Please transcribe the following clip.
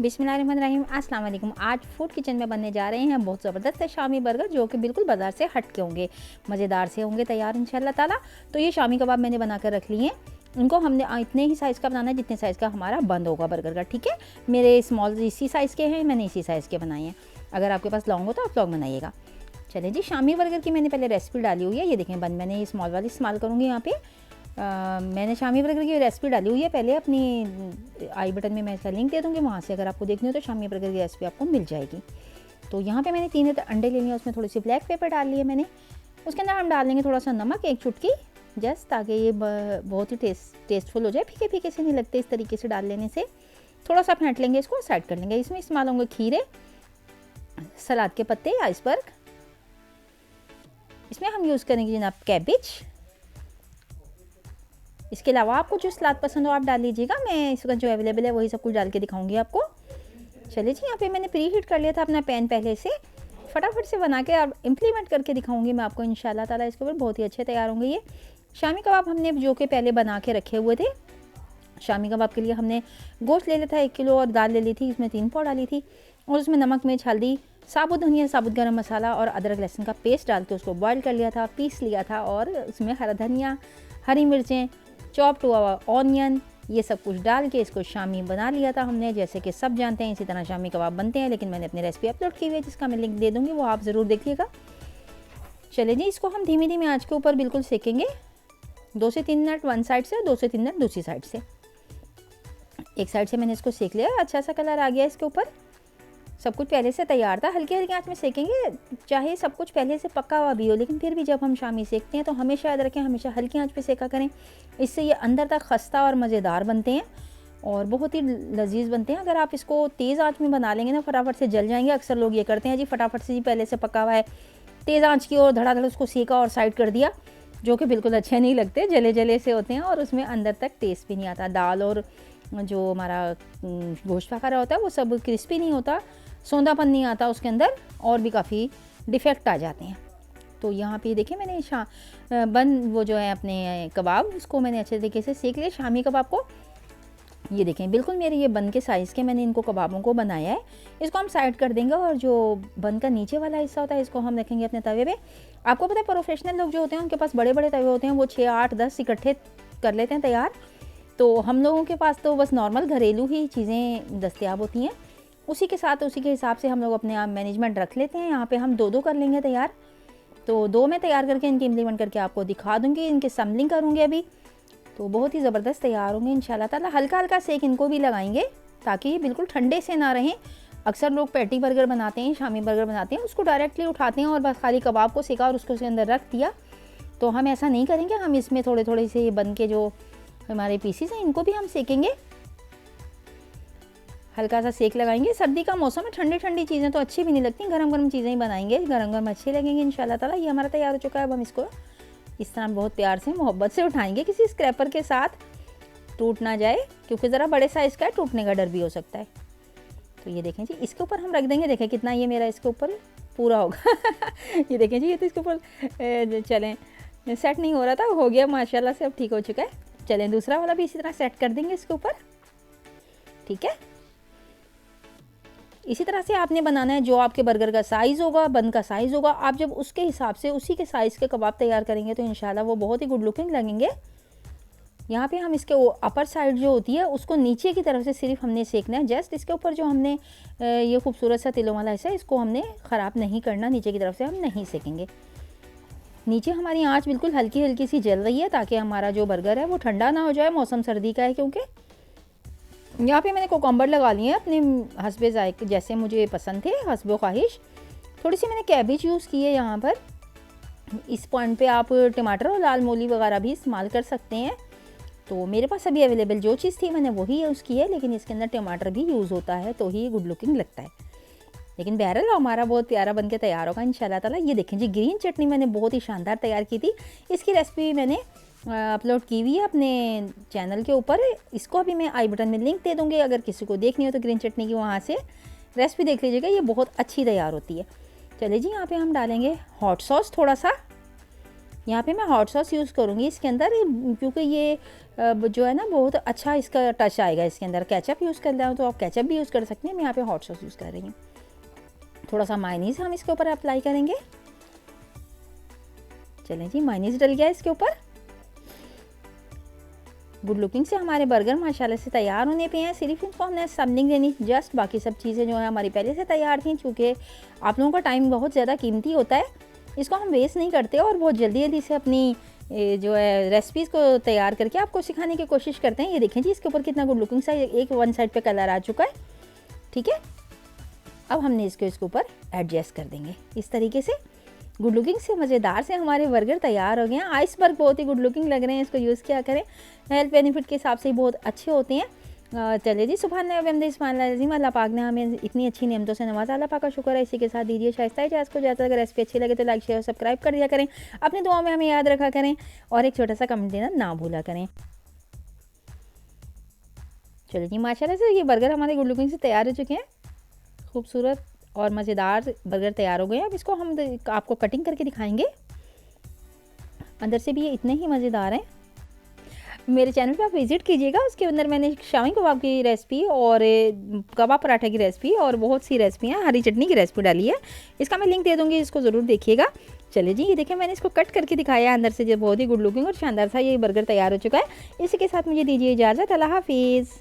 बिस्मिल्लाहिर्रहमानिर्रहीम, अस्सलाम वालेकुम। आज फूड किचन में बनने जा रहे हैं बहुत ज़बरदस्त है शामी बर्गर, जो कि बिल्कुल बाज़ार से हट के होंगे, मज़ेदार से होंगे तैयार इंशाल्लाह ताला। तो ये शामी कबाब मैंने बना कर रख लिए हैं। इनको हमने इतने ही साइज़ का बनाना है जितने साइज़ का हमारा बंद होगा बर्गर का, ठीक है। मेरे स्मॉल इसी साइज़ के हैं, मैंने इसी साइज़ के बनाए हैं। अगर आपके पास लॉन्ग हो तो आप लॉन्ग बनाइएगा। चलें जी, शामी बर्गर की मैंने पहले रेसिपी डाली हुई है। ये देखें बन मैंने ये स्मॉल वाली इस्तेमाल करूँगी यहाँ पे। मैंने शामी बर्गर की रेसिपी डाली हुई है पहले, अपनी आई बटन में मैं इसका लिंक दे दूँगी, वहाँ से अगर आपको देखनी हो तो शामी बर्गर की रेसिपी आपको मिल जाएगी। तो यहाँ पे मैंने 3 अंडे ले लिए, उसमें थोड़ी सी ब्लैक पेपर डाल लिए मैंने। उसके अंदर हम डाल देंगे थोड़ा सा नमक, 1 चुटकी, जस्ट ताकि ये बहुत ही टेस्टफुल हो जाए। फीके फीके से नहीं लगते इस तरीके से डाल लेने से। थोड़ा सा फेंट लेंगे, इसको साइड कर लेंगे। इसमें इस्तेमाल होंगे खीरे, सलाद के पत्ते, आइसबर्ग। इसमें हम यूज़ करेंगे जनाब कैबिज। इसके अलावा आपको जो सलाद पसंद हो आप डाल लीजिएगा, मैं इसका जो अवेलेबल है वही सब कुछ डाल के दिखाऊंगी आपको। चलिए जी, यहाँ पे मैंने प्री हीट कर लिया था अपना पैन पहले से, फटाफट से बना के और इम्प्लीमेंट करके दिखाऊंगी मैं आपको इंशाल्लाह ताला। इसके ऊपर बहुत ही अच्छे तैयार होंगे ये शामी कबाब। हमने जो कि पहले बना के रखे हुए थे शामी कबाब के लिए, हमने गोश्त ले लिया था 1 किलो और दाल ले ली थी, इसमें 3 पाव डाली थी, और उसमें नमक, मिर्च, हल्दी, साबुत धनिया, साबुत गरम मसाला और अदरक लहसुन का पेस्ट डाल के उसको बॉयल कर लिया था, पीस लिया था। और उसमें हरा धनिया, हरी मिर्चें, चॉप्ड हुआ ऑनियन, ये सब कुछ डाल के इसको शामी बना लिया था हमने। जैसे कि सब जानते हैं इसी तरह शामी कबाब बनते हैं, लेकिन मैंने अपनी रेसिपी अपलोड की हुई है जिसका मैं लिंक दे दूँगी, वो आप ज़रूर देखिएगा। चलिए जी, इसको हम धीमी धीमी आंच के ऊपर बिल्कुल सेकेंगे 2 से 3 मिनट वन साइड से और 2 से 3 मिनट दूसरी साइड से। एक साइड से मैंने इसको सेक लिया, अच्छा सा कलर आ गया इसके ऊपर, सब कुछ पहले से तैयार था। हल्की हल्की आंच में सेकेंगे, चाहे सब कुछ पहले से पका हुआ भी हो, लेकिन फिर भी जब हम शामी सेकते हैं तो हमेशा याद रखें, हमेशा हल्की आंच पे सेका करें। इससे ये अंदर तक खस्ता और मज़ेदार बनते हैं और बहुत ही लजीज बनते हैं। अगर आप इसको तेज़ आंच में बना लेंगे ना, फटाफट से जल जाएंगे। अक्सर लोग ये करते हैं जी, फटाफट से जी पहले से पका हुआ है, तेज़ आँच की और धड़ाधड़ उसको सेका और साइड कर दिया, जो कि बिल्कुल अच्छे नहीं लगते, जले जले से होते हैं और उसमें अंदर तक टेस्ट भी नहीं आता। दाल और जो हमारा गोश्त वगैरह होता है वो सब क्रिस्पी नहीं होता, सौंधापन नहीं आता उसके अंदर, और भी काफ़ी डिफेक्ट आ जाते हैं। तो यहाँ पे देखिए मैंने बन वो जो है अपने कबाब, उसको मैंने अच्छे तरीके से सेक लिया शामी कबाब को। ये देखें बिल्कुल मेरे ये बन के साइज़ के मैंने इनको कबाबों को बनाया है। इसको हम साइड कर देंगे और जो बन का नीचे वाला हिस्सा होता है इसको हम रखेंगे अपने तवे पे। आपको पता है प्रोफेशनल लोग जो होते हैं उनके पास बड़े बड़े तवे होते हैं, वो 6, 8, 10 इकट्ठे कर लेते हैं तैयार। तो हम लोगों के पास तो बस नॉर्मल घरेलू ही चीज़ें दस्तियाब होती हैं, उसी के साथ उसी के हिसाब से हम लोग अपने आप मैनेजमेंट रख लेते हैं। यहाँ पे हम 2-2 कर लेंगे तैयार। तो 2 में तैयार करके इनकी इम्प्लीमेंट करके आपको दिखा दूँगी, इनके समलिंग करूँगी अभी। तो बहुत ही ज़बरदस्त तैयार होंगे इंशाल्लाह ताला। हल्का हल्का सेक इनको भी लगाएंगे ताकि ये बिल्कुल ठंडे से ना रहें। अक्सर लोग पैटी बर्गर बनाते हैं, शामी बर्गर बनाते हैं, उसको डायरेक्टली उठाते हैं और बस खाली कबाब को सेका और उसको उसके अंदर रख दिया। तो हम ऐसा नहीं करेंगे, हम इसमें थोड़े थोड़े से बन के जो हमारे पीसीस हैं इनको भी हम सेकेंगे, हल्का सा सेक लगाएंगे। सर्दी का मौसम है, ठंडी ठंडी चीज़ें तो अच्छी भी नहीं लगती, गरम गरम चीज़ें ही बनाएंगे, गरम गरम अच्छी लगेंगी इंशाल्लाह ताला। ये हमारा तैयार हो चुका है। अब हम इसको इस तरह बहुत प्यार से मोहब्बत से उठाएंगे, किसी स्क्रैपर के साथ, टूट ना जाए, क्योंकि ज़रा बड़े साइज़ का है, टूटने का डर भी हो सकता है। तो ये देखें जी, इसके ऊपर हम रख देंगे। देखें कितना ये मेरा इसके ऊपर पूरा होगा ये देखें जी, ये तो इसके ऊपर चलें सेट नहीं हो रहा था, हो गया माशाल्लाह से, अब ठीक हो चुका है। चलें दूसरा वाला भी इसी तरह सेट कर देंगे इसके ऊपर, ठीक है। इसी तरह से आपने बनाना है, जो आपके बर्गर का साइज़ होगा, बन का साइज़ होगा, आप जब उसके हिसाब से उसी के साइज़ के कबाब तैयार करेंगे तो इंशाल्लाह वो बहुत ही गुड लुकिंग लगेंगे। यहाँ पे हम इसके अपर साइड जो होती है उसको नीचे की तरफ से सिर्फ हमने सेकना है, जस्ट इसके ऊपर जो हमने ये खूबसूरत सा तिलों वाला हिस्सा है इसको हमने ख़राब नहीं करना, नीचे की तरफ से हम नहीं सेकेंगे। नीचे हमारी आँच बिल्कुल हल्की हल्की सी जल रही है ताकि हमारा जो बर्गर है वो ठंडा ना हो जाए, मौसम सर्दी का है क्योंकि। यहाँ पे मैंने कोकम्बर लगा लिए हैं अपने हस्बे ज़ायके, जैसे मुझे पसंद थे, हस्बो ख्वाहिश। थोड़ी सी मैंने कैबेज यूज़ की है यहाँ पर। इस पॉइंट पे आप टमाटर और लाल मूली वगैरह भी इस्तेमाल कर सकते हैं। तो मेरे पास अभी अवेलेबल जो चीज़ थी मैंने वही यूज़ की है, लेकिन इसके अंदर टमाटर भी यूज़ होता है तो ही गुड लुकिंग लगता है। लेकिन बहरहाल हमारा बहुत प्यारा बन के तैयार होगा इंशाल्लाह ताला। ये देखें जी, ग्रीन चटनी मैंने बहुत ही शानदार तैयार की थी, इसकी रेसिपी मैंने अपलोड की हुई है अपने चैनल के ऊपर। इसको अभी मैं आई बटन में लिंक दे दूँगी, अगर किसी को देखनी हो तो ग्रीन चटनी की वहाँ से रेसिपी देख लीजिएगा, ये बहुत अच्छी तैयार होती है। चलिए जी, यहाँ पे हम डालेंगे हॉट सॉस थोड़ा सा, यहाँ पे मैं हॉट सॉस यूज़ करूँगी इसके अंदर, क्योंकि ये जो है ना बहुत अच्छा इसका टच आएगा इसके अंदर। केचप यूज़ कर रहा हूँ तो आप केचप भी यूज़ कर सकते हैं, मैं यहाँ पे हॉट सॉस यूज़ कर रही हूँ। थोड़ा सा मायोनीज़ हम इसके ऊपर अप्लाई करेंगे। चलें जी, मायोनीज़ डल गया इसके ऊपर। गुड लुकिंग से हमारे बर्गर माशाल्लाह से तैयार होने पे हैं। सिर्फ इनको हमने सबनिंग देनी जस्ट, बाकी सब चीज़ें जो है हमारी पहले से तैयार थी। चूँकि आप लोगों का टाइम बहुत ज़्यादा कीमती होता है, इसको हम वेस्ट नहीं करते और बहुत जल्दी जल्दी से अपनी जो है रेसिपीज़ को तैयार करके आपको सिखाने की कोशिश करते हैं। ये देखें जी, इसके ऊपर कितना गुड लुकिंग सा एक वन साइड पे कलर आ चुका है। ठीक है, अब हमने इसके ऊपर एडजस्ट कर देंगे इस तरीके से। गुड लुकिंग से मज़ेदार से हमारे बर्गर तैयार हो गए हैं। आइसबर्ग बहुत ही गुड लुकिंग लग रहे हैं, इसको यूज़ किया करें, हेल्थ बेनिफिट के हिसाब से बहुत अच्छे होते हैं। चलिए जी, सुभान अल्लाह पाक ने हमें इतनी अच्छी नेमतों से नवाज़ा, अल्लाह पाक का शुक्र है। इसी के साथ दीजिए शाइस्ता इजाज़त को। जैसा अगर रेसिपी अच्छी लगे तो लाइक शेयर सब्सक्राइब कर दिया करें, अपनी दुआ में हमें याद रखा करें और एक छोटा सा कमेंट देना ना भूला करें। चलिए जी, माशाल्लाह से ये बर्गर हमारे गुड लुकिंग से तैयार हो चुके हैं। खूबसूरत और मज़ेदार बर्गर तैयार हो गए हैं। अब इसको हम आपको कटिंग करके दिखाएंगे। अंदर से भी ये इतने ही मज़ेदार हैं। मेरे चैनल पे आप विज़िट कीजिएगा, उसके अंदर मैंने शामी कबाब की रेसिपी और कबाब पराठा की रेसिपी और बहुत सी रेसिपियाँ, हरी चटनी की रेसिपी डाली है। इसका मैं लिंक दे दूँगी, इसको ज़रूर देखिएगा। चलिए जी, ये देखिए मैंने इसको कट करके दिखाया है अंदर से, जो बहुत ही गुड लुकिंग और शानदार सा ये बर्गर तैयार हो चुका है। इसी के साथ मुझे दीजिए इजाज़त। अल्लाह हाफिज़।